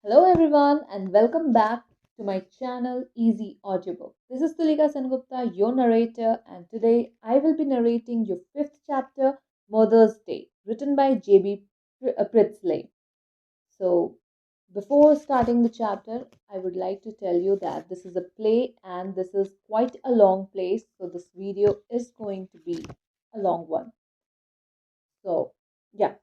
Hello everyone and welcome back to my channel Easy Audiobook. This is Tulika Sengupta, your narrator, and today I will be narrating your fifth chapter, Mother's Day, written by J.B. Pritzley. So, before starting the chapter, I would like to tell you that this is a play and this is quite a long play, so this video is going to be a long one. So, yeah,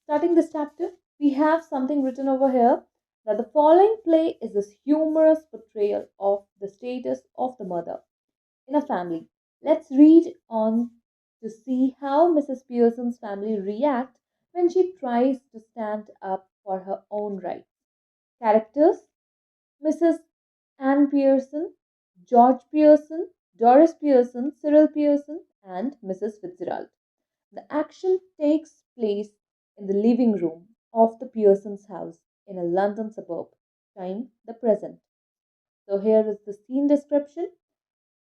starting this chapter, we have something written over here that the following play is a humorous portrayal of the status of the mother in a family. Let's read on to see how Mrs. Pearson's family react when she tries to stand up for her own rights. Characters: Mrs. Anne Pearson, George Pearson, Doris Pearson, Cyril Pearson, and Mrs. Fitzgerald. The action takes place in the living room of the Pearsons' house in a London suburb. Time: the present. So here is the scene description.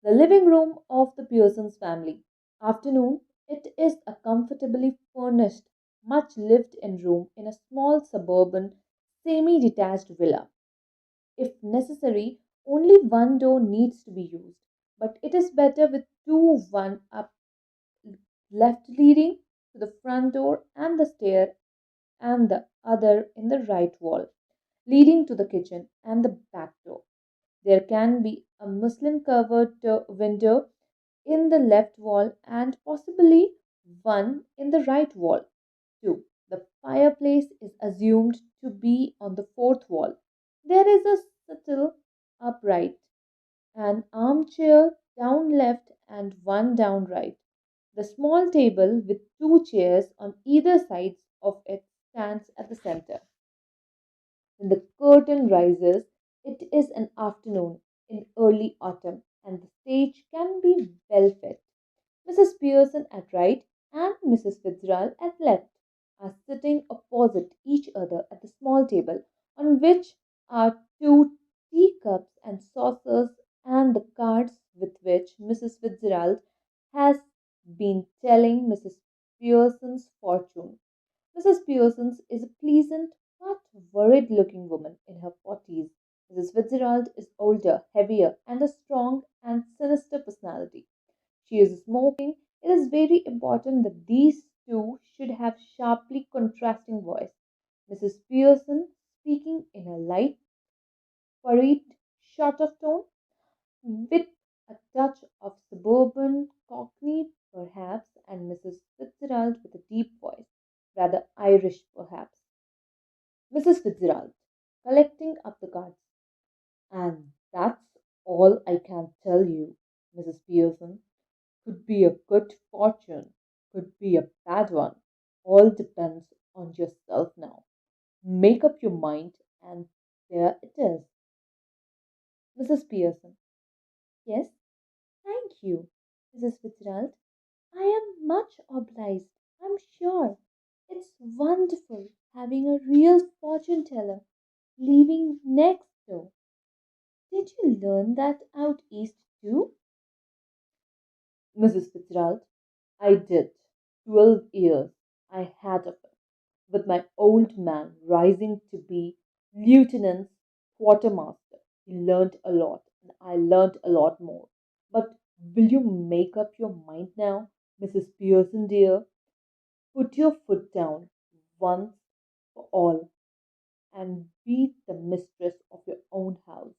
The living room of the Pearsons family. Afternoon. It is a comfortably furnished, much lived in room in a small suburban, semi detached villa. If necessary, only one door needs to be used, but it is better with two, one up left leading to the front door and the stair, and the other in the right wall, leading to the kitchen and the back door. There can be a muslin covered window in the left wall and possibly one in the right wall. 2. The fireplace is assumed to be on the fourth wall. There is a settle upright, an armchair down left and one down right. The small table with two chairs on either sides of it stands at the center. When the curtain rises, it is an afternoon in early autumn, and the stage can be well fit. Mrs. Pearson at right and Mrs. Fitzgerald at left are sitting opposite each other at the small table, on which are two teacups and saucers and the cards with which Mrs. Fitzgerald has been telling Mrs. Pearson's fortune. Mrs. Pearson is a pleasant but worried looking woman in her 40s. Mrs. Fitzgerald is older, heavier, and a strong and sinister personality. She is smoking. It is very important that these two should have sharply contrasting voice. Mrs. Pearson speaking in a light, hurried sort of tone, with a touch of suburban cockney perhaps, and Mrs. Fitzgerald with a deep voice, rather Irish perhaps. Mrs. Fitzgerald, collecting up the cards. And that's all I can tell you, Mrs. Pearson. Could be a good fortune, could be a bad one. All depends on yourself now. Make up your mind, and there it is. Mrs. Pearson. Yes, thank you, Mrs. Fitzgerald. I am much obliged, I'm sure. It's wonderful having a real fortune teller living next door. Did you learn that out east too? Mrs. Fitzgerald, I did. 12 years I had of it, with my old man rising to be lieutenant's quartermaster. He learnt a lot, and I learnt a lot more. But will you make up your mind now, Mrs. Pearson dear? Put your foot down once for all, and be the mistress of your own house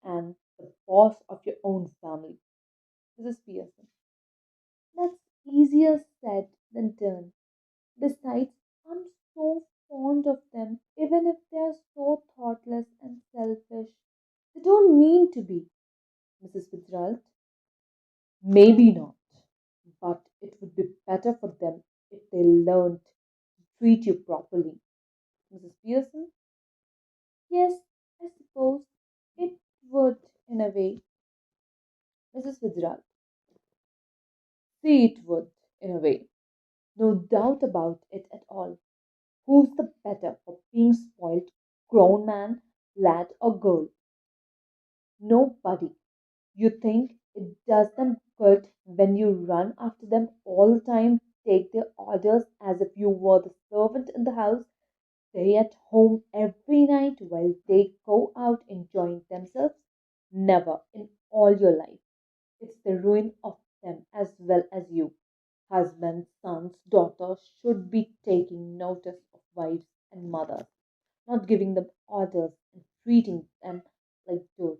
and the boss of your own family. Mrs. Pearson. That's easier said than done. Besides, I'm so fond of them, even if they are so thoughtless and selfish. They don't mean to be, Mrs. Fitzgerald. Maybe not, but it would be better for them if they learned to treat you properly. Mrs. Pearson? Yes, I suppose it would in a way. Mrs. Fitzgerald? See, it would in a way. No doubt about it at all. Who's the better for being spoiled, grown man, lad, or girl? Nobody. You think it does them good when you run after them all the time, take their orders as if you were the servant in the house? Stay at home every night while they go out enjoying themselves? Never in all your life. It's the ruin of them as well as you. Husbands, sons, daughters should be taking notice of wives and mothers, not giving them orders and treating them like dirt.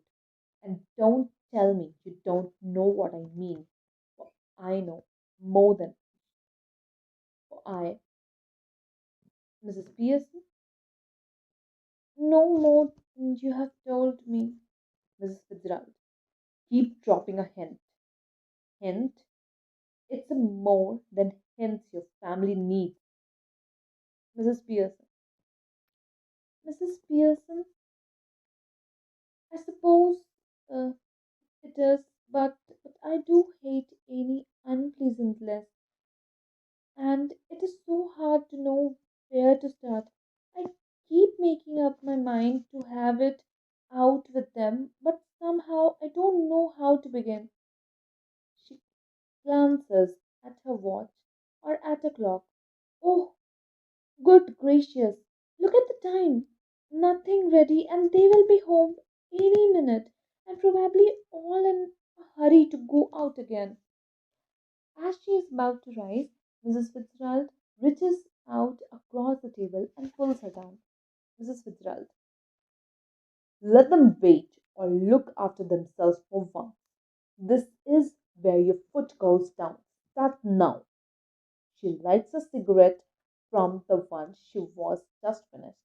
And don't tell me you don't know what I mean. For I know more than I, Mrs. Pearson. No more than you have told me, Mrs. Fitzgerald. Keep dropping a hint. Hint? It's a more than hints your family needs, Mrs. Pearson. Mrs. Pearson, I suppose uh, it is, but I do hate any unpleasantness, and it is so hard to know where to start. I keep making up my mind to have it out with them, but somehow I don't know how to begin. She glances at her watch or at a clock. Oh, good gracious, look at the time. Nothing ready, and they will be home any minute, and probably all in a hurry to go out again. As she is about to rise, Mrs. Fitzgerald reaches out across the table and pulls her down. Mrs. Fitzgerald, let them wait or look after themselves for once. This is where your foot goes down. Start now. She lights a cigarette from the one she was just finished.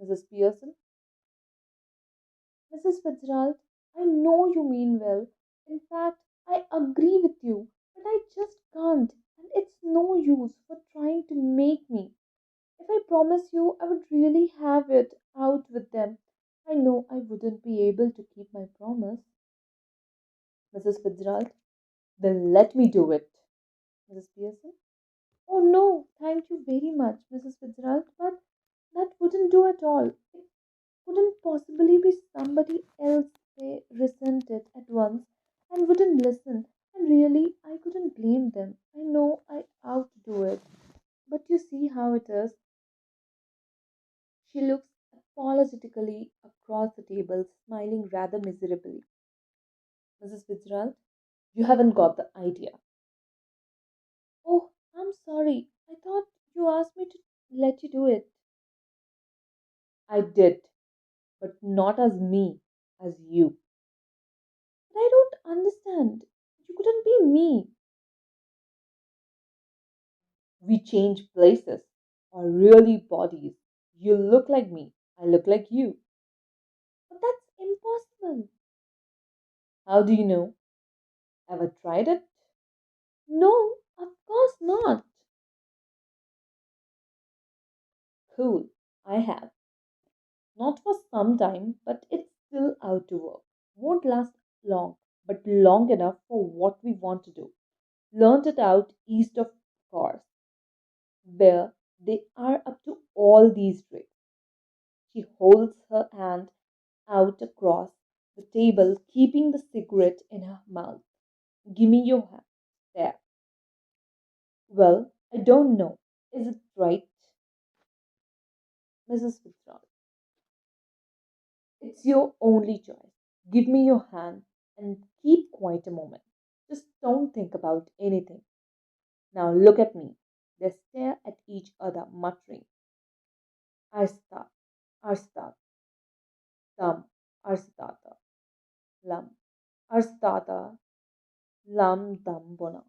Mrs. Pearson, Mrs. Fitzgerald, I know you mean well. In fact, I agree with you, but I just can't, and it's no use for trying to make me. If I promise you I would really have it out with them, I know I wouldn't be able to keep my promise. Mrs. Fitzgerald, then let me do it. Mrs. Pearson, oh no, thank you very much, Mrs. Fitzgerald, but that wouldn't do at all. It couldn't possibly be somebody else. They resented at once and wouldn't listen, and really I couldn't blame them. I know I ought to do it, but you see how it is. She looks apologetically across the table, smiling rather miserably. Mrs. Fitzgerald, you haven't got the idea. Oh, I'm sorry. I thought you asked me to let you do it. I did, but not as me, as you. But I don't understand. You couldn't be me. We change places, or really bodies. You look like me, I look like you. But that's impossible. How do you know? Ever tried it? No, of course not. Cool, I have. Not for some time, but it's still out to work. Won't last long, but long enough for what we want to do. Learned it out east of course, where they are up to all these tricks. She holds her hand out across the table, keeping the cigarette in her mouth. Give me your hand. There. Well, I don't know. Is it right, Mrs. Fitzgerald? It's your only choice. Give me your hand and keep quiet a moment. Just don't think about anything. Now look at me. They stare at each other, muttering, Arsta, Arsta, Tam, Arstata, Lam, Arstata, Lam, Dam, Bona.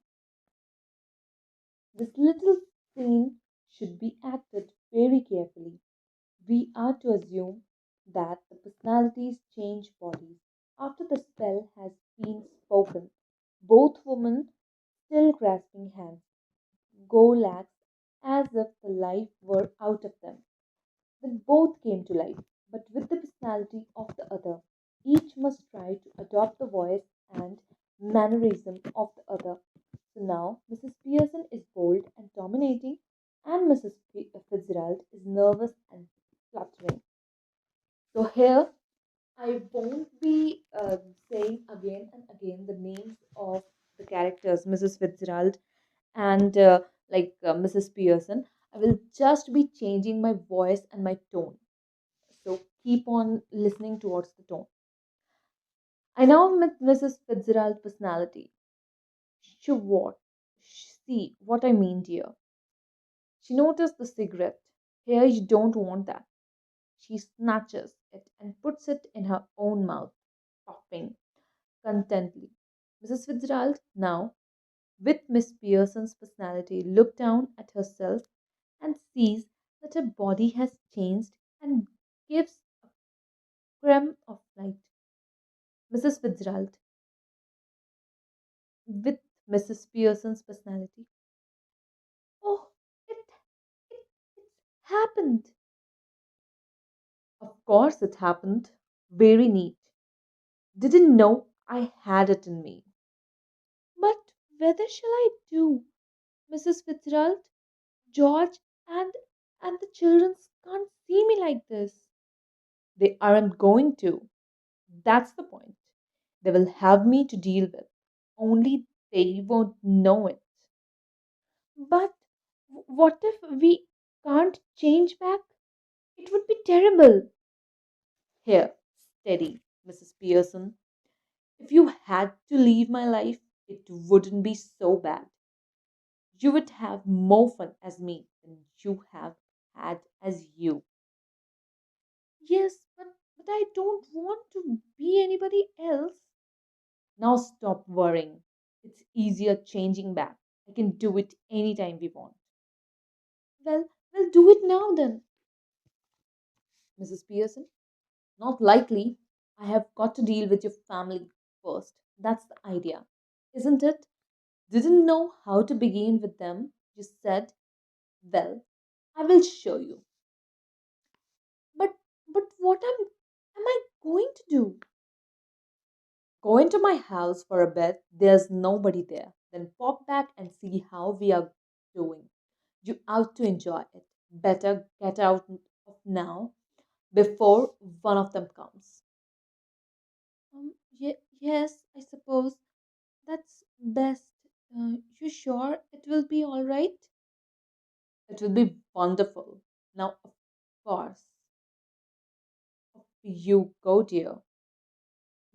This little scene should be acted very carefully. We are to assume that the personalities change bodies after the spell has been spoken. Both women, still grasping hands, go lax as if the life were out of them. Then both came to life, but with the personality of the other. Each must try to adopt the voice and mannerism of the other. So now Mrs. Pearson is bold and dominating, and Mrs. Fitzgerald is nervous and fluttering. So here I won't be saying again and again the names of the characters, Mrs. Fitzgerald and Mrs. Pearson. I will just be changing my voice and my tone. So keep on listening towards the tone. I now met Mrs. Fitzgerald's personality. She what? See what I mean, dear. She noticed the cigarette. Here, you don't want that. She snatches it and puts it in her own mouth, puffing contentedly. Mrs. Fitzgerald, now, with Miss Pearson's personality, looked down at herself and sees that her body has changed and gives a crumb of light. Mrs. Fitzgerald, with Mrs. Pearson's personality. Oh, it happened. Of course, it happened. Very neat. Didn't know I had it in me. But whether shall I do, Mrs. Fitzgerald? George and the children can't see me like this. They aren't going to. That's the point. They will have me to deal with. Only they won't know it. But what if we can't change back? It would be terrible. Here, steady, Mrs. Pearson. If you had to leave my life, it wouldn't be so bad. You would have more fun as me than you have had as you. Yes, but I don't want to be anybody else. Now stop worrying. It's easier changing back. I can do it anytime we want. Well, we'll do it now then, Mrs. Pearson. Not likely. I have got to deal with your family first. That's the idea, isn't it? Didn't know how to begin with them. You said, well, I will show you. But am I going to do? Go into my house for a bit. There's nobody there. Then pop back and see how we are doing. You ought to enjoy it. Better get out of now before one of them comes. Yes, I suppose that's best. You sure it will be all right? It will be wonderful. Now, of course, you go, dear.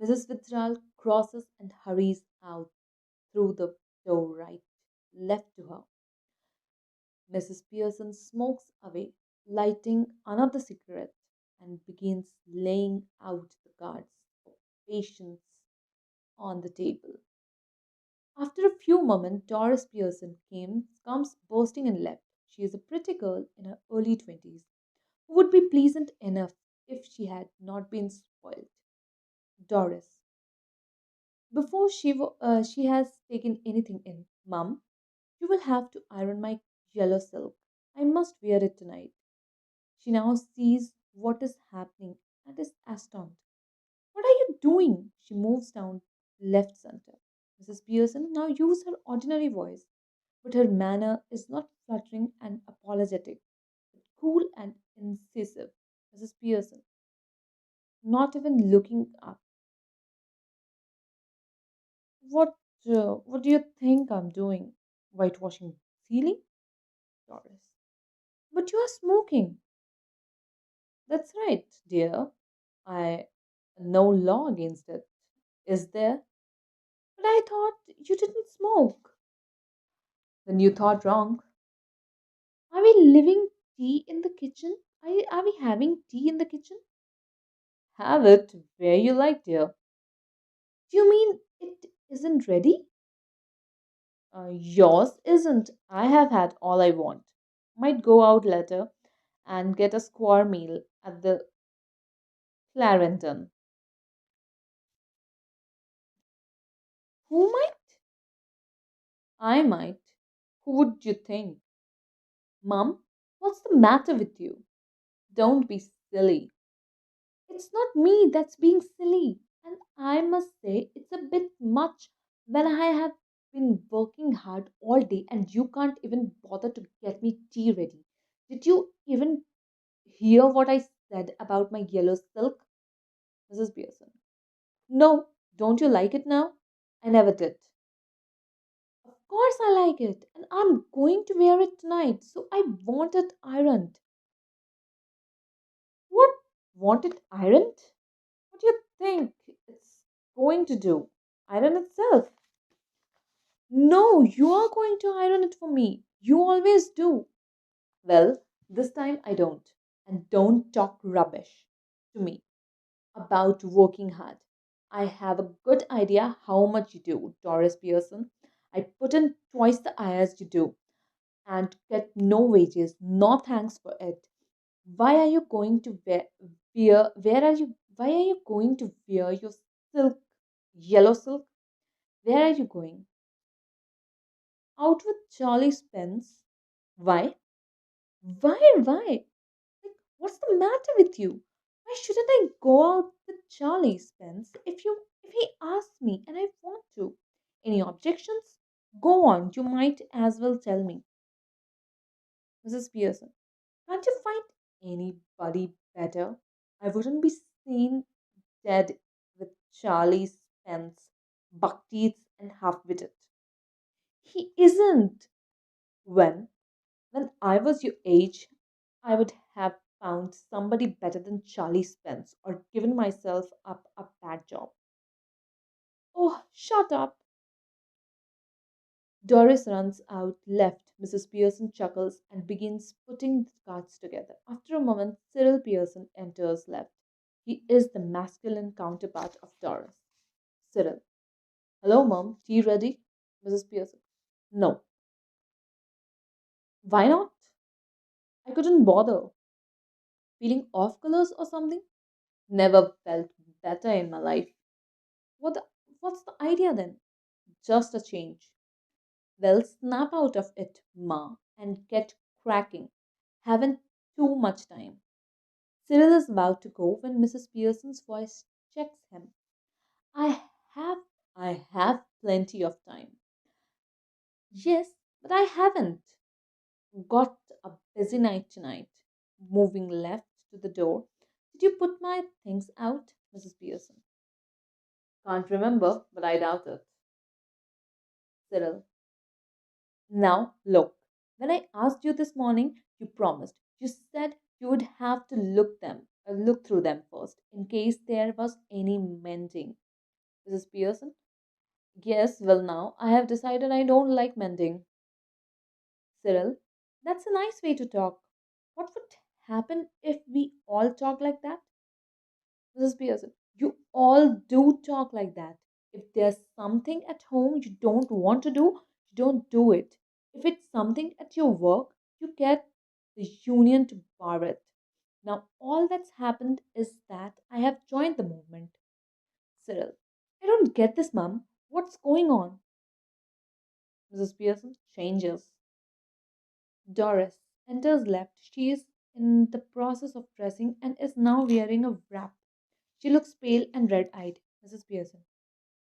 Mrs. Fitzgerald crosses and hurries out through the door right, left to her. Mrs. Pearson smokes away, lighting another cigarette, and begins laying out the cards of patience on the table. After a few moments, Doris Pearson comes bursting and left. She is a pretty girl in her early 20s who would be pleasant enough if she had not been spoiled. Doris. Before she has taken anything in, Mum, you will have to iron my yellow silk. I must wear it tonight. She now sees what is happening and is astounded. What are you doing? She moves down left center. Mrs. Pearson now uses her ordinary voice, but her manner is not fluttering and apologetic, but cool and incisive. Mrs. Pearson, not even looking up. What what do you think I'm doing? Whitewashing ceiling? Doris. But you are smoking. That's right, dear. I no law against it. Is there? But I thought you didn't smoke. Then you thought wrong. Are we living tea in the kitchen? Are we having tea in the kitchen? Have it where you like, dear. Do you mean it isn't ready? Yours isn't. I have had all I want. Might go out later and get a square meal at the Clarendon. Who might? I might. Who would you think? Mum, what's the matter with you? Don't be silly. It's not me that's being silly. And I must say, it's a bit much when I have been working hard all day and you can't even bother to get me tea ready. Did you even hear what I said about my yellow silk, Mrs. Pearson? No, don't you like it now? I never did. Of course I like it, and I'm going to wear it tonight, so I want it ironed. What? Want it ironed? What do you think it's going to do? Iron itself? No, you are going to iron it for me. You always do. Well, this time I don't. And don't talk rubbish to me about working hard. I have a good idea how much you do, Doris Pearson. I put in twice the hours you do and get no wages, no thanks for it. Why are you going to wear where are you why are you going to wear your silk yellow silk? Where are you going? Out with Charlie Spence? Why? Why? Like, what's the matter with you? Why shouldn't I go out with Charlie Spence if he asks me and I want to? Any objections? Go on, you might as well tell me. Mrs. Pearson, can't you find anybody better? I wouldn't be seen dead with Charlie Spence, buck teeth and half witted. He isn't. When when I was your age, I would have found somebody better than Charlie Spence or given myself up a bad job. Oh, shut up. Doris runs out, left. Mrs. Pearson chuckles and begins putting the cards together. After a moment, Cyril Pearson enters, left. He is the masculine counterpart of Doris. Cyril. Hello, Mom. Tea ready? Mrs. Pearson. No. Why not? I couldn't bother. Feeling off colors or something? Never felt better in my life. What the, what's the idea then? Just a change. Well, snap out of it, Ma, and get cracking. Haven't too much time. Cyril is about to go when Mrs. Pearson's voice checks him. I have I have plenty of time. Yes, but I haven't. Got a busy night tonight. Moving left to the door. Did you put my things out, Mrs. Pearson? Can't remember, but I doubt it. Cyril. Now, look. When I asked you this morning, you promised. You said you would have to look through them first, in case there was any mending. Mrs. Pearson. Yes, well now, I have decided I don't like mending. Cyril. That's a nice way to talk. What would happen if we all talk like that? Mrs. Pearson, you all do talk like that. If there's something at home you don't want to do, you don't do it. If it's something at your work, you get the union to bar it. Now, all that's happened is that I have joined the movement. Cyril, I don't get this, Mum. What's going on? Mrs. Pearson changes. Doris enters left. She is in the process of dressing and is now wearing a wrap. She looks pale and red eyed. Mrs. Pearson.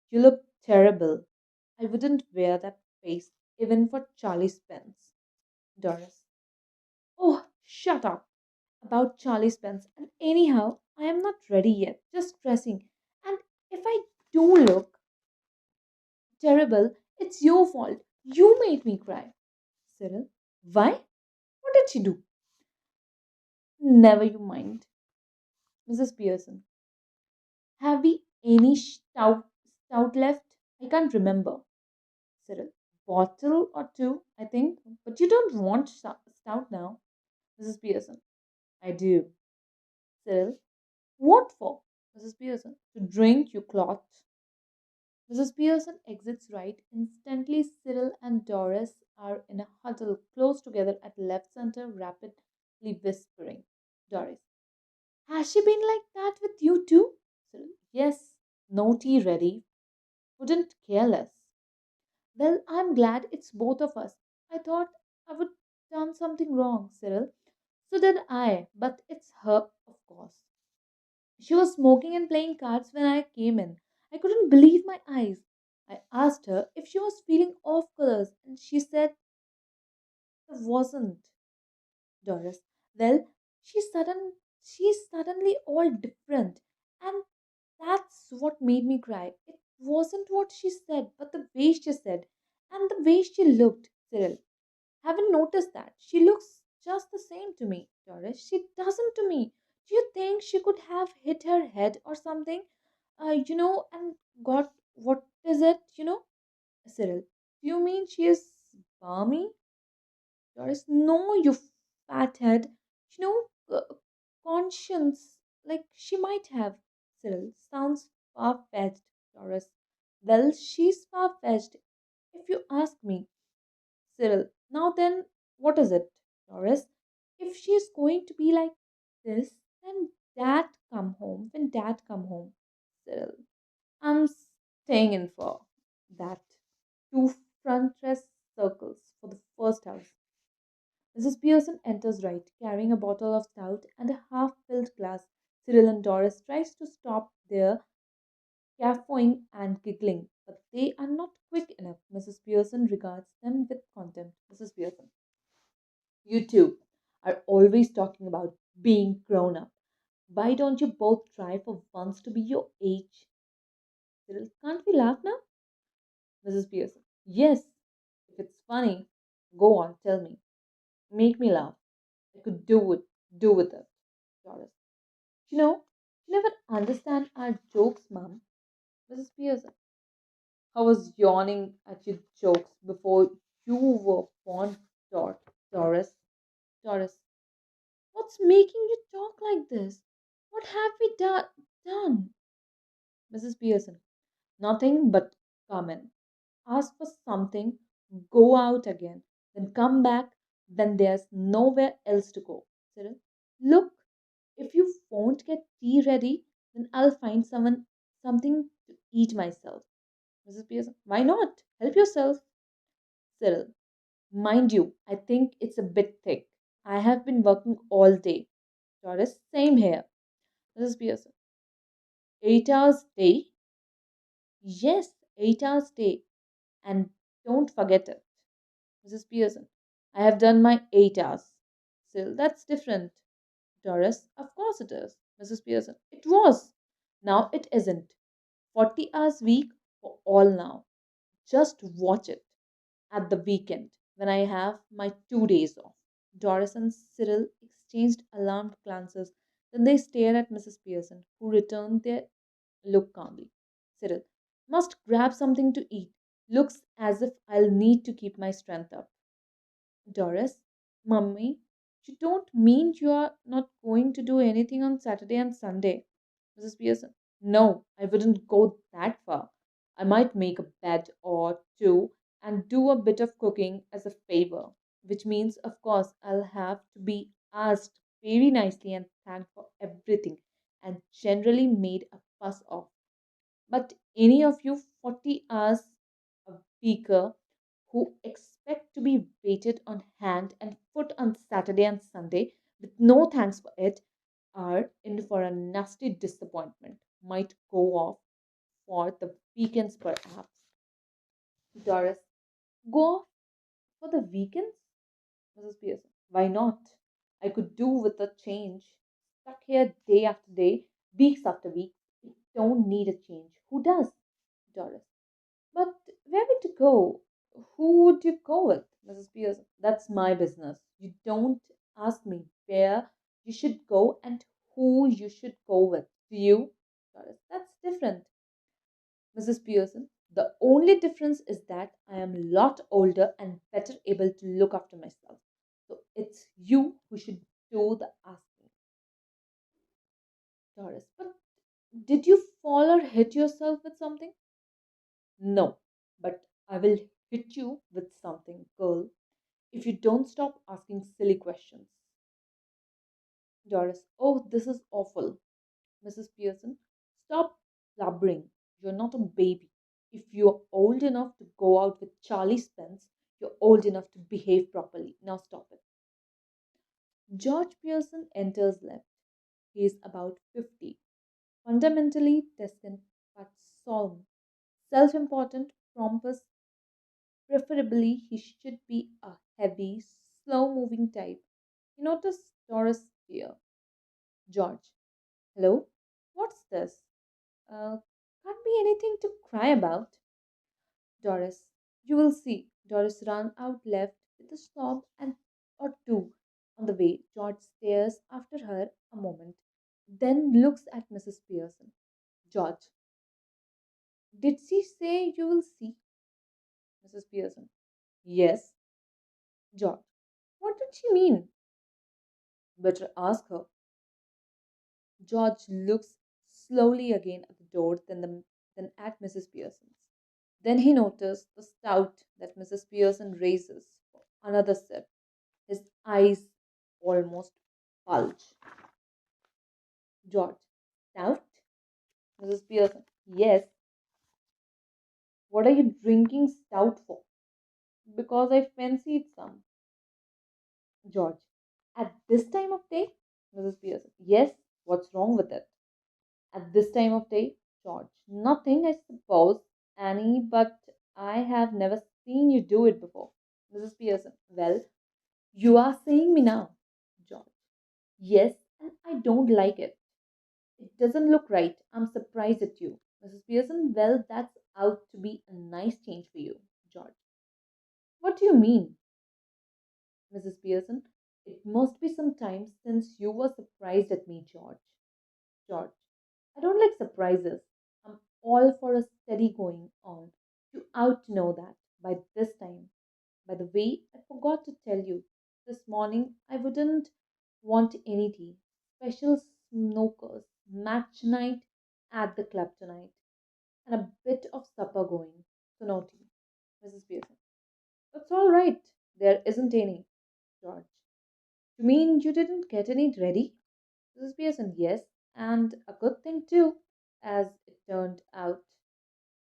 You look terrible. I wouldn't wear that face even for Charlie Spence. Doris. Oh, shut up about Charlie Spence. And anyhow, I am not ready yet, just dressing. And if I do look terrible, it's your fault. You made me cry. Cyril. Why? What did she do? Never you mind. Mrs. Pearson. Have we any stout left? I can't remember. Cyril. Bottle or two, I think. But you don't want stout now. Mrs. Pearson. I do. Cyril. What for? Mrs. Pearson. To drink, you clot. Mrs. Pearson exits right. Instantly, Cyril and Doris are in a huddle close together at left center, rapidly whispering. Doris. Has she been like that with you too? Cyril. Yes. No tea ready. Wouldn't care less. Well, I'm glad it's both of us. I thought I would done something wrong, Cyril. So did I, but it's her, of course. She was smoking and playing cards when I came in. I couldn't believe my eyes. I asked her if she was feeling off colors, and she said I wasn't. Doris, well, she's suddenly all different, and that's what made me cry. It wasn't what she said, but the way she said. And the way she looked, Cyril, haven't noticed that. She looks just the same to me, Doris. She doesn't to me. Do you think she could have hit her head or something? And got what is it, Cyril? Do you mean she is balmy? Doris, no, you fathead. You conscience, like she might have. Cyril, sounds far fetched, Doris. Well, she's far fetched, if you ask me. Cyril, now then, what is it, Doris? If she's going to be like this, then dad come home, Cyril, I'm staying in for that. Two front dress circles for the first house. Mrs. Pearson enters right, carrying a bottle of stout and a half-filled glass. Cyril and Doris tries to stop their guffawing and giggling, but they are not quick enough. Mrs. Pearson regards them with contempt. Mrs. Pearson, you two are always talking about being grown up. Why don't you both try for once to be your age? Cyril, can't we laugh now? Mrs. Pearson, yes, if it's funny, go on, tell me. Make me laugh. I could do with it. Doris, you never understand our jokes, Mum. Mrs. Pearson, I was yawning at your jokes before you were born, Doris. Doris, what's making you talk like this? What have we done? Mrs. Pearson, nothing but come in. Ask for something, go out again, then come back when there's nowhere else to go. Cyril, look, if you won't get tea ready, then I'll find something to eat myself. Mrs. Pearson, why not? Help yourself. Cyril, mind you, I think it's a bit thick. I have been working all day. Doris, same here. Mrs. Pearson, 8 hours day? Yes, 8 hours day. And don't forget it. Mrs. Pearson, I have done my 8 hours. Still, that's different. Doris, of course it is. Mrs. Pearson, it was. Now it isn't. 40 hours week for all now. Just watch it at the weekend when I have my 2 days off. Doris and Cyril exchanged alarmed glances. Then they stared at Mrs. Pearson, who returned their look calmly. Cyril, must grab something to eat. Looks as if I'll need to keep my strength up. Doris, Mummy, you don't mean you are not going to do anything on Saturday and Sunday? Mrs. Pearson, no, I wouldn't go that far. I might make a bed or two and do a bit of cooking as a favor, which means, of course, I'll have to be asked very nicely and thanked for everything and generally made a fuss of. But any of you 40 hours a weeker who expect to be waited on hand and foot on Saturday and Sunday with no thanks for it are in for a nasty disappointment. Might go off for the weekends perhaps. Doris, go off for the weekends? Mrs. Pearson, why not? I could do with a change. Stuck here day after day, weeks after weeks. I don't need a change. Who does? Doris, but where would you go? Who would you go with? Mrs. Pearson, that's my business. You don't ask me where you should go and who you should go with. Do you? Doris, that's different. Mrs. Pearson, the only difference is that I am a lot older and better able to look after myself. So it's you who should do the asking. Doris, but did you fall or hit yourself with something? No, but I will hit you with something, girl, if you don't stop asking silly questions. Doris, oh, this is awful. Mrs. Pearson, stop blubbering. You're not a baby. If you're old enough to go out with Charlie Spence, you're old enough to behave properly. Now stop it. George Pearson enters left. He is about 50, fundamentally decent but solemn, self important, pompous. Preferably, he should be a heavy, slow moving type. You notice Doris here. George, hello? What's this? Can't be anything to cry about. Doris, You will see. Doris ran out left with a sob and or two. On the way, George stares after her a moment, then looks at Mrs. Pearson. George, did she say you will see? Mrs. Pearson. Yes. George, what did she mean? Better ask her. George looks slowly again at the door, then at Mrs. Pearson's. Then he noticed the stout that Mrs. Pearson raises for another sip. His eyes almost bulge. George, stout? Mrs. Pearson, yes. What are you drinking stout for? Because I fancied some. George, at this time of day? Mrs. Pearson, yes. What's wrong with it? At this time of day? George, nothing, I suppose, Annie, but I have never seen you do it before. Mrs. Pearson, well, you are saying me now. George, yes, and I don't like it. It doesn't look right. I'm surprised at you. Mrs. Pearson, well, that's out to be a nice change for you. George, what do you mean? Mrs. Pearson, it must be some time since you were surprised at me, George. George, I don't like surprises. I'm all for a steady going on. You ought to know that by this time. By the way, I forgot to tell you. This morning I wouldn't want any tea. Special snookers, match night at the club tonight, and a bit of supper going. So no tea. Mrs. Pearson. That's all right. There isn't any. George. You mean you didn't get any ready? Mrs. Pearson, yes, and a good thing too, as it turned out.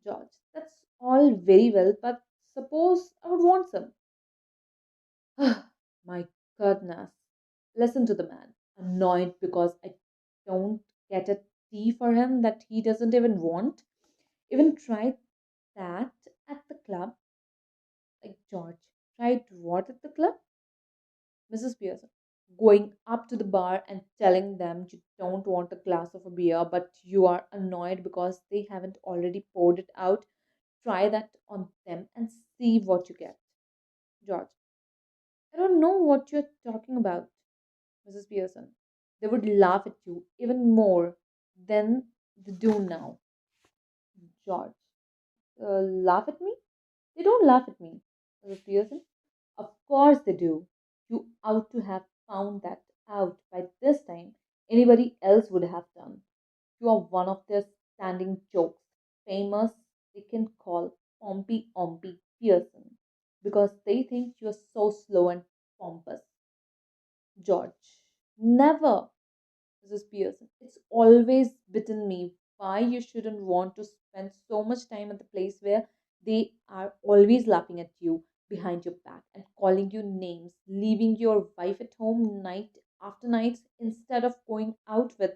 George, that's all very well, but suppose I would want some. My goodness. Listen to the man, annoyed because I don't get a tea for him that he doesn't even want. Even tried that at the club. Like, George, tried what at the club? Mrs. Pearson, going up to the bar and telling them you don't want a glass of a beer, but you are annoyed because they haven't already poured it out. Try that on them and see what you get. George, I don't know what you're talking about. Mrs. Pearson, they would laugh at you even more than they do now. George, laugh at me? They don't laugh at me. Mrs. Pearson, of course they do. You ought to have found that out by this time. Anybody else would have done. You are one of their standing jokes, famous they can call Pompey Ompy Pearson, because they think you're so slow and pompous. George, never. Mrs. Pearson, it's always bitten me why you shouldn't want to spend so much time at the place where they are always laughing at you behind your back and calling you names, leaving your wife at home night after night instead of going out with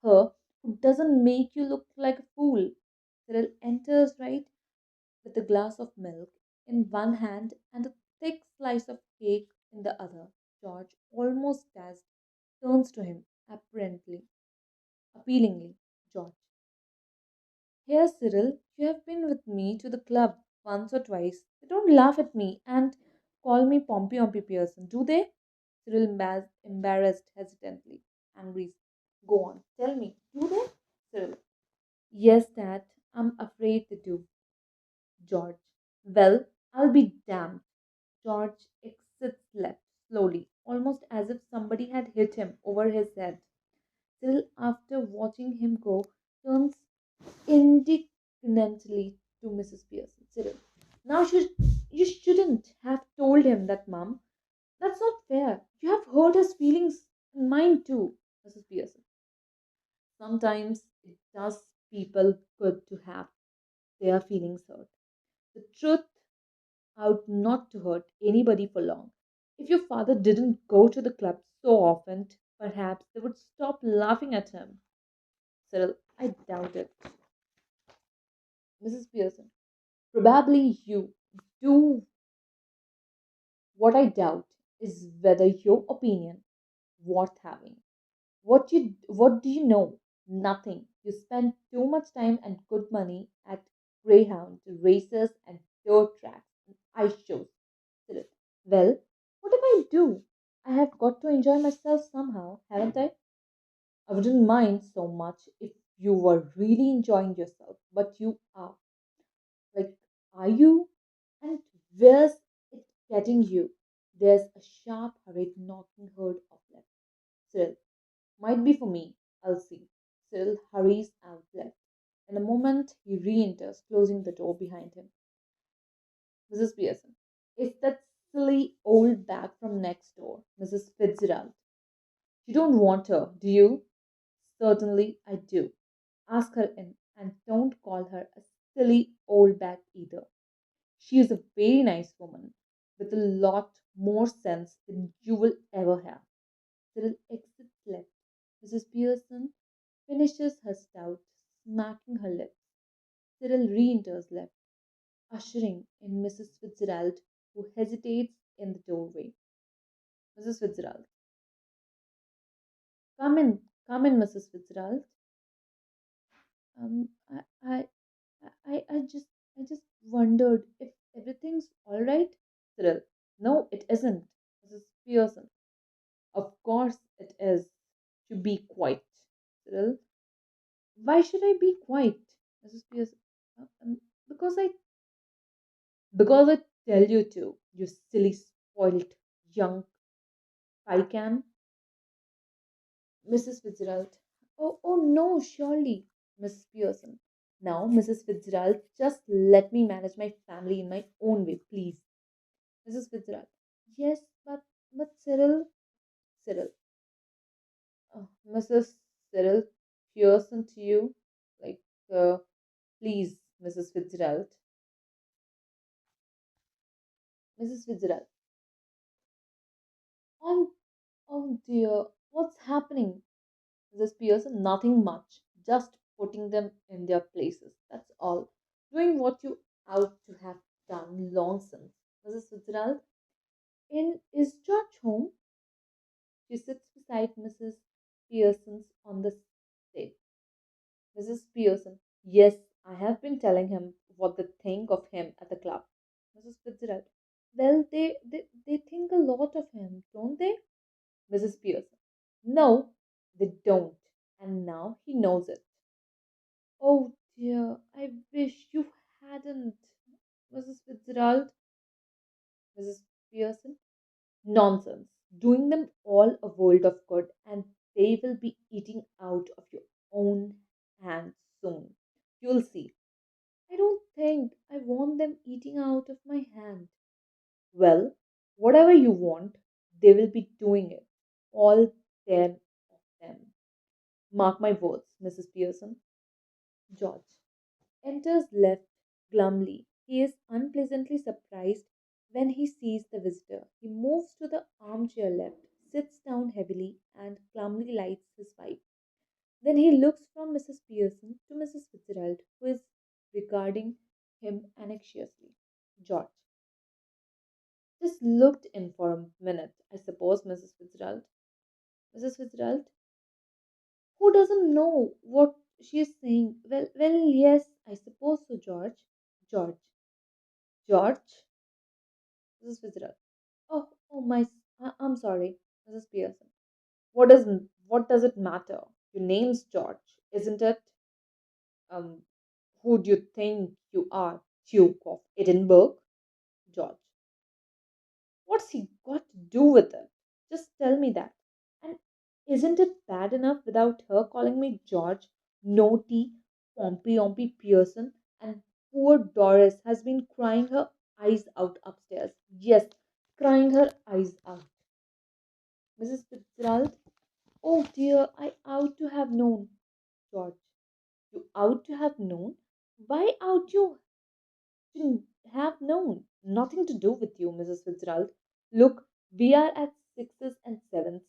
her who doesn't make you look like a fool. Cyril enters right with a glass of milk in one hand and a thick slice of cake in the other. George, almost dazed, turns to him appealingly. George, here, Cyril, you have been with me to the club once or twice. They don't laugh at me and call me Pompey Ompy Pearson, do they? Cyril embarrassed hesitantly. Angry. Go on, tell me, do they? Cyril. Yes, Dad, I'm afraid they do. George. Well, I'll be damned. George exits left, slowly, almost as if somebody had hit him over his head. Cyril, after watching him go, turns indignantly to Mrs. Pearson. Cyril, now you shouldn't have told him that, Mum. That's not fair. You have hurt his feelings and mine too, Mrs. Pearson. Sometimes it does people good to have their feelings hurt. The truth out not to hurt anybody for long. If your father didn't go to the club so often, perhaps they would stop laughing at him. Cyril, I doubt it. Mrs. Pearson, probably you do. What I doubt is whether your opinion worth having. What do you know? Nothing. You spend too much time and good money at greyhound races and dirt tracks. I chose. Cyril. Well, what if I do? I have got to enjoy myself somehow, haven't I? I wouldn't mind so much if you were really enjoying yourself, but you are. Like, are you? And where's it getting you? There's a sharp, hurried knocking heard of left. Cyril, might be for me. I'll see. Cyril hurries out left. In a moment, he re enters, closing the door behind him. Mrs. Pearson. It's that silly old bag from next door, Mrs. Fitzgerald. You don't want her, do you? Certainly I do. Ask her in, and don't call her a silly old bag either. She is a very nice woman with a lot more sense than you will ever have. Cyril exits left. Mrs. Pearson finishes her stout, smacking her lips. Cyril re enters left, ushering in Mrs. Fitzgerald, who hesitates in the doorway. Mrs. Fitzgerald. Come in, Mrs. Fitzgerald. Um, I, I, I just wondered if everything's all right. Cyril. No, it isn't. Mrs. Pearson. Of course it is. To be quiet. Cyril. Why should I be quiet? Mrs. Pearson. Because I tell you to. You silly, spoilt young can. Mrs. Fitzgerald. Oh no, surely, Mrs. Pearson. Now, Mrs. Fitzgerald, just let me manage my family in my own way, please. Mrs. Fitzgerald. Yes, but Cyril. Cyril. Mrs. Cyril Pearson to you. Like, uh, please, Mrs. Fitzgerald. Mrs. Fitzgerald. Oh, oh dear, what's happening? Mrs. Pearson, nothing much. Just putting them in their places. That's all. Doing what you ought to have done long since. Mrs. Fitzgerald, in is George home? She sits beside Mrs. Pearson's on the step. Mrs. Pearson, yes, I have been telling him what they think of him at the club. Mrs. Fitzgerald, well, they think a lot of him, don't they? Mrs. Pearson, no, they don't. And now he knows it. Oh dear, I wish you hadn't. Mrs. Fitzgerald, Mrs. Pearson, nonsense. Doing them all a world of good, and they will be eating out of your own hands soon. You'll see. I don't think I want them eating out of my hand. Well, whatever you want, they will be doing it. All 10 of them. Mark my words, Mrs. Pearson. George enters left glumly. He is unpleasantly surprised when he sees the visitor. He moves to the armchair left, sits down heavily, and glumly lights his pipe. Then he looks from Mrs. Pearson to Mrs. Fitzgerald, who is regarding him anxiously. George just looked in for a minute, I suppose, Mrs. Fitzgerald. Mrs. Fitzgerald, who doesn't know what she is saying? Well, yes, I suppose so, George. George. George? Mrs. Fitzgerald. Oh, I'm sorry, Mrs. Pearson. What does it matter? Your name's George, isn't it? Um, who do you think you are, Duke of Edinburgh? George. What's he got to do with it? Just tell me that. And isn't it bad enough without her calling me George, naughty, Pompey Pearson? And poor Doris has been crying her eyes out upstairs. Yes, crying her eyes out. Mrs. Fitzgerald, oh dear, I ought to have known. George, you ought to have known? Why ought you to have known? Nothing to do with you, Mrs. Fitzgerald. Look, we are at sixes and sevens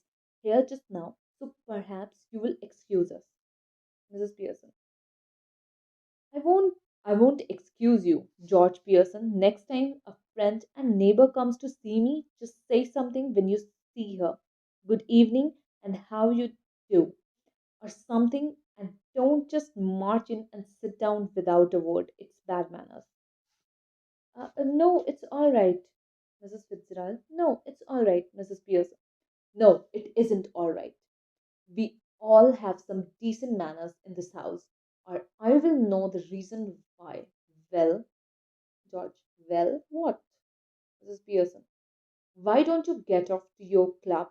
here just now, so perhaps you will excuse us. Mrs. Pearson. I won't I won't excuse you, George Pearson. Next time a friend and neighbor comes to see me, just say something when you see her. Good evening and how you do or something, and don't just march in and sit down without a word. It's bad manners. No, it's all right, Mrs. Fitzgerald. No, it's all right, Mrs. Pearson. No, it isn't all right. We all have some decent manners in this house, or I will know the reason why. Well, George, well, what? Mrs. Pearson, why don't you get off to your club?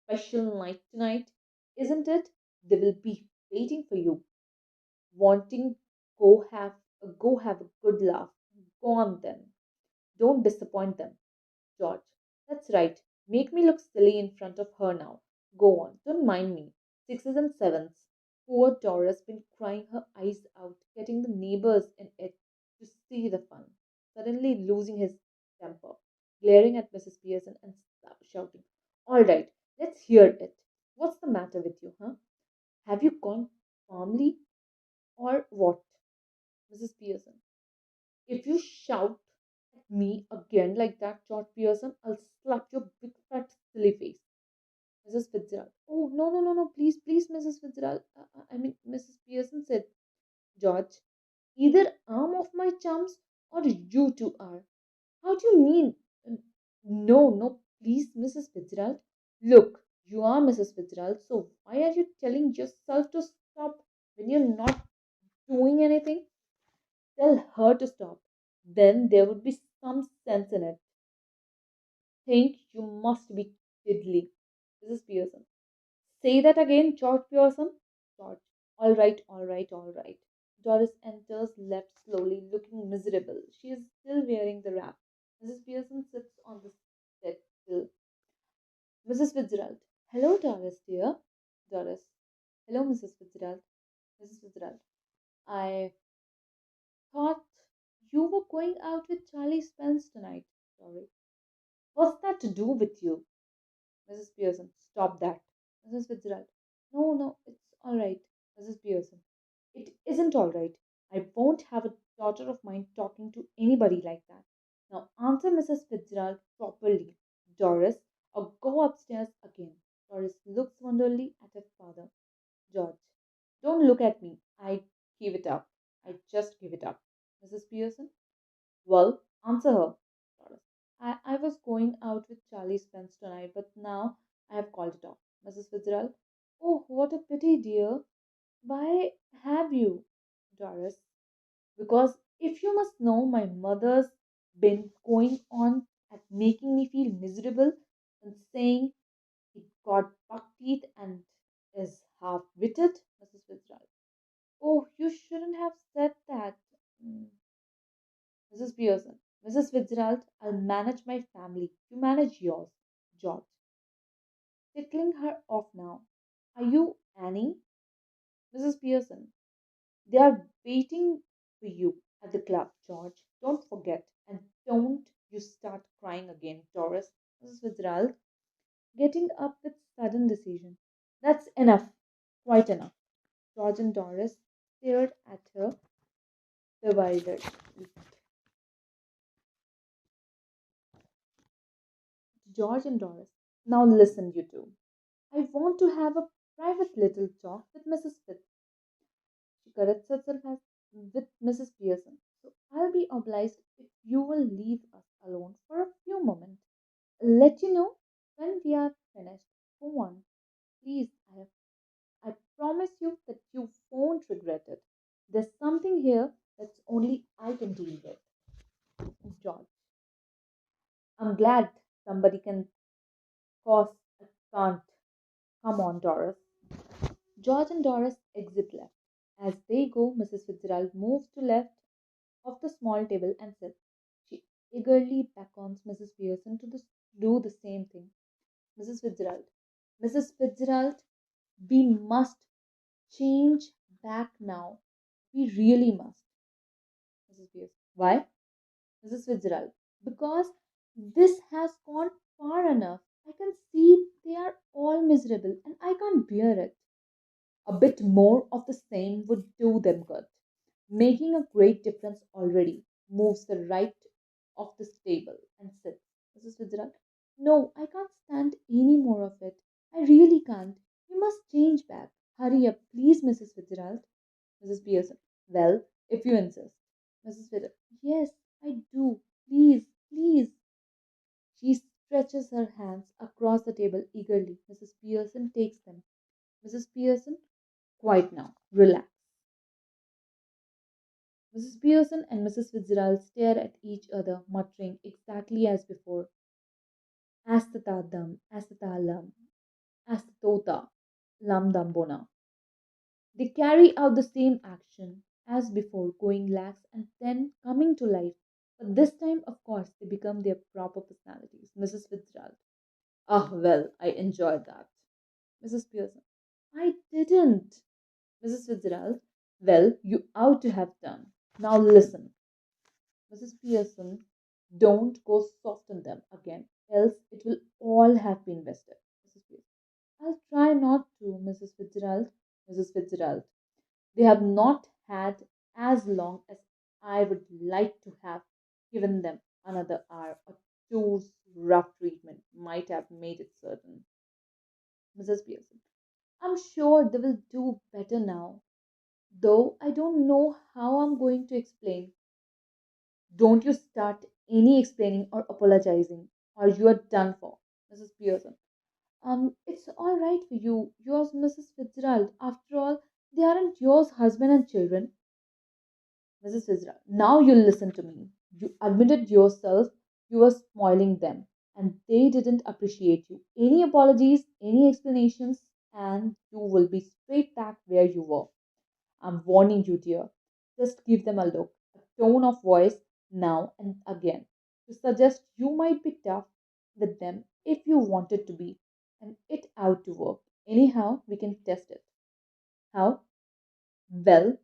Special night tonight, isn't it? They will be waiting for you, wanting go have a good laugh. Go on then. Don't disappoint them. George, that's right. Make me look silly in front of her now. Go on, don't mind me. Sixes and sevens. Poor Doris been crying her eyes out, getting the neighbors in it to see the fun. Suddenly losing his temper, glaring at Mrs. Pearson and shouting, all right, let's hear it. What's the matter with you, huh? Have you gone calmly or what? Mrs. Pearson, if you shout at me again like that, George Pearson, I'll slap your big fat silly face. Mrs. Fitzgerald. Oh, no, no, no, no, please, please, Mrs. Fitzgerald. I mean, Mrs. Pearson said, George, either I'm off my chums or you two are. How do you mean? No, no, please, Mrs. Fitzgerald. Look, you are Mrs. Fitzgerald, so why are you telling yourself to stop when you're not doing anything? Tell her to stop. Then there would be some sense in it. Think you must be diddly. Mrs. Pearson. Say that again, George Pearson. George. All right, all right, all right. Doris enters left slowly, looking miserable. She is still wearing the wrap. Mrs. Pearson sits on the step still. Mrs. Fitzgerald. Hello, Doris, dear. Doris. Hello, Mrs. Fitzgerald. Mrs. Fitzgerald. I thought you were going out with Charlie Spence tonight, Doris. What's that to do with you? Mrs. Pearson, stop that. Mrs. Fitzgerald, no, no, it's all right. Mrs. Pearson, it isn't all right. I won't have a daughter of mine talking to anybody like that. Now answer Mrs. Fitzgerald properly, Doris, or go upstairs again. Doris looks wonderingly at her father. George, don't look at me. I give it up. I just give it up. Mrs. Pearson, well, answer her. Doris. I was going out with Charlie Spence tonight, but now I have called it off. Mrs. Fitzgerald. Oh, what a pity, dear. Why have you? Doris. Because if you must know, my mother's been going on at making me feel miserable and saying he got buck teeth and is half witted. Mrs. Fitzgerald. Oh, you shouldn't have said that. Mm. Mrs. Pearson. Mrs. Fitzgerald, I'll manage my family. You manage yours. George. Tickling her off now. Are you Annie? Mrs. Pearson. They are waiting for you at the club, George. Don't forget. And don't you start crying again, Doris. Mrs. Fitzgerald, getting up with sudden decision. That's enough. Quite enough. George and Doris stared at her bewildered. George and Doris. Now listen, you two. I want to have a private little talk with Mrs. Fitz. She corrects herself as with Mrs. Pearson. So I'll be obliged if you will leave us alone for a few moments. I'll let you know when we are finished. Go on, please. I promise you that you won't regret it. There's something here that's only I can deal with. George. I'm glad somebody can cause I can't. Come on, Doris. George and Doris exit left. As they go, Mrs. Fitzgerald moves to left of the small table and sits. She eagerly beckons Mrs. Pearson to do the same thing. Mrs. Fitzgerald. Mrs. Fitzgerald, we must change back now. We really must. Mrs. Pearson. Why? Mrs. Fitzgerald. Because this has gone far enough. I can see they are all miserable and I can't bear it. A bit more of the same would do them good. Making a great difference already. Moves the right of this table and sits. Mrs. Fitzgerald. No, I can't stand any more of it. I really can't. We must change back. Hurry up, please, Mrs. Fitzgerald. Mrs. Pearson. Well, if you insist. Mrs. Fitzgerald. Yes, I do. Please, please. She stretches her hands across the table eagerly. Mrs. Pearson takes them. Mrs. Pearson, quiet now. Relax. Mrs. Pearson and Mrs. Fitzgerald stare at each other, muttering exactly as before. Astatadam, astatalam, astatota, lam dambona. They carry out the same action as before, going lax and then coming to life. But this time, of course, they become their proper personalities. Mrs. Fitzgerald. Ah, well, I enjoyed that. Mrs. Pearson. I didn't. Mrs. Fitzgerald. Well, you ought to have done. Now listen. Mrs. Pearson, don't go soft on them again, else it will all have been wasted. Mrs. Pearson. I'll try not to, Mrs. Fitzgerald. Mrs. Fitzgerald. They have not had as long as I would like to have given them another hour or two's rough treatment might have made it certain. Mrs. Pearson. I'm sure they will do better now, though I don't know how I'm going to explain. Don't you start any explaining or apologizing, or you are done for. Mrs. Pearson. It's all right for you. Yours, Mrs. Fitzgerald. After all, they aren't yours, husband and children. Mrs. Fitzgerald. Now you listen to me. You admitted yourself you were spoiling them, and they didn't appreciate you. Any apologies, any explanations, and you will be straight back where you were. I'm warning you, dear. Just give them a look, a tone of voice now and again to suggest you might be tough with them if you wanted to be, and it out to work. Anyhow, we can test it. How? Well,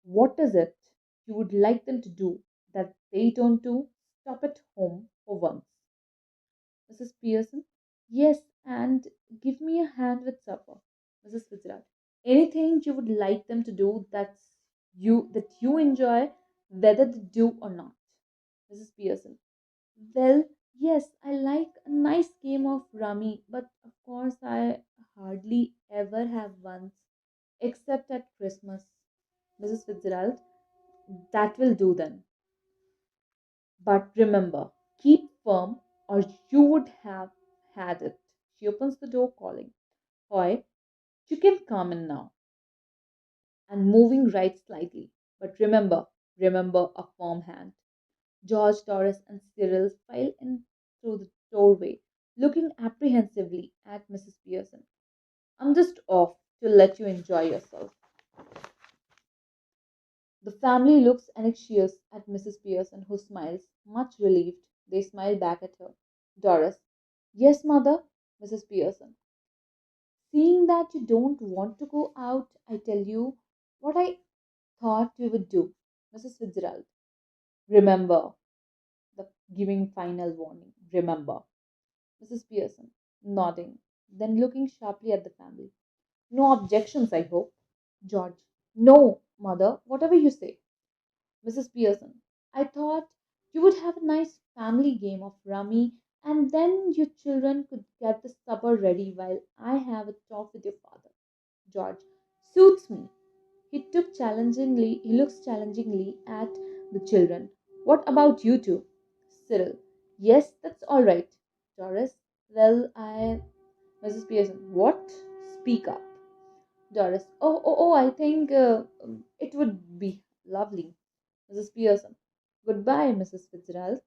what is it you would like them to do that they don't do? Stop at home for once. Mrs. Pearson. Yes, and give me a hand with supper. Mrs. Fitzgerald. Anything you would like them to do that you enjoy, whether they do or not. Mrs. Pearson. Well, yes, I like a nice game of rummy, but of course I hardly ever have once, except at Christmas. Mrs. Fitzgerald. That will do then. But remember, keep firm or you would have had it. She opens the door, calling, Hoy, you can come in now, and moving right slightly. But remember a firm hand. George, Doris, and Cyril file in through the doorway, looking apprehensively at Mrs. Pearson. I'm just off to let you enjoy yourself. The family looks anxious at Mrs. Pearson, who smiles, much relieved. They smile back at her. Doris. Yes, mother. Mrs. Pearson. Seeing that you don't want to go out, I tell you what I thought we would do. Mrs. Fitzgerald. Remember the giving final warning. Remember. Mrs. Pearson. Nodding, then looking sharply at the family. No objections, I hope. George. No, mother, whatever you say. Mrs. Pearson, I thought you would have a nice family game of rummy and then your children could get the supper ready while I have a talk with your father. George, suits me. He looks challengingly at the children. What about you two? Cyril, yes, that's all right. Doris, well, Mrs. Pearson, what? Speak up. Doris, I think it would be lovely. Mrs. Pearson. Goodbye, Mrs. Fitzgerald.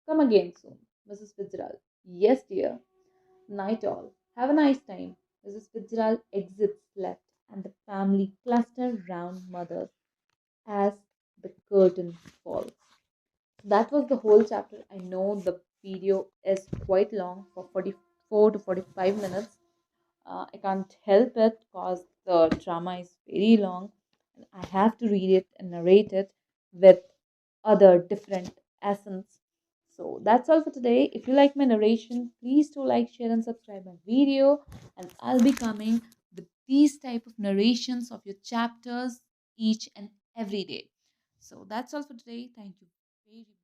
Come again soon. Mrs. Fitzgerald. Yes, dear. Night all. Have a nice time. Mrs. Fitzgerald exits left, and the family cluster round mother as the curtain falls. That was the whole chapter. I know the video is quite long for 44 to 45 minutes. I can't help it because the drama is very long and I have to read it and narrate it with other different accents. So that's all for today. If you like my narration, please do like, share, and subscribe my video. And I'll be coming with these type of narrations of your chapters each and every day. So that's all for today. Thank you very much.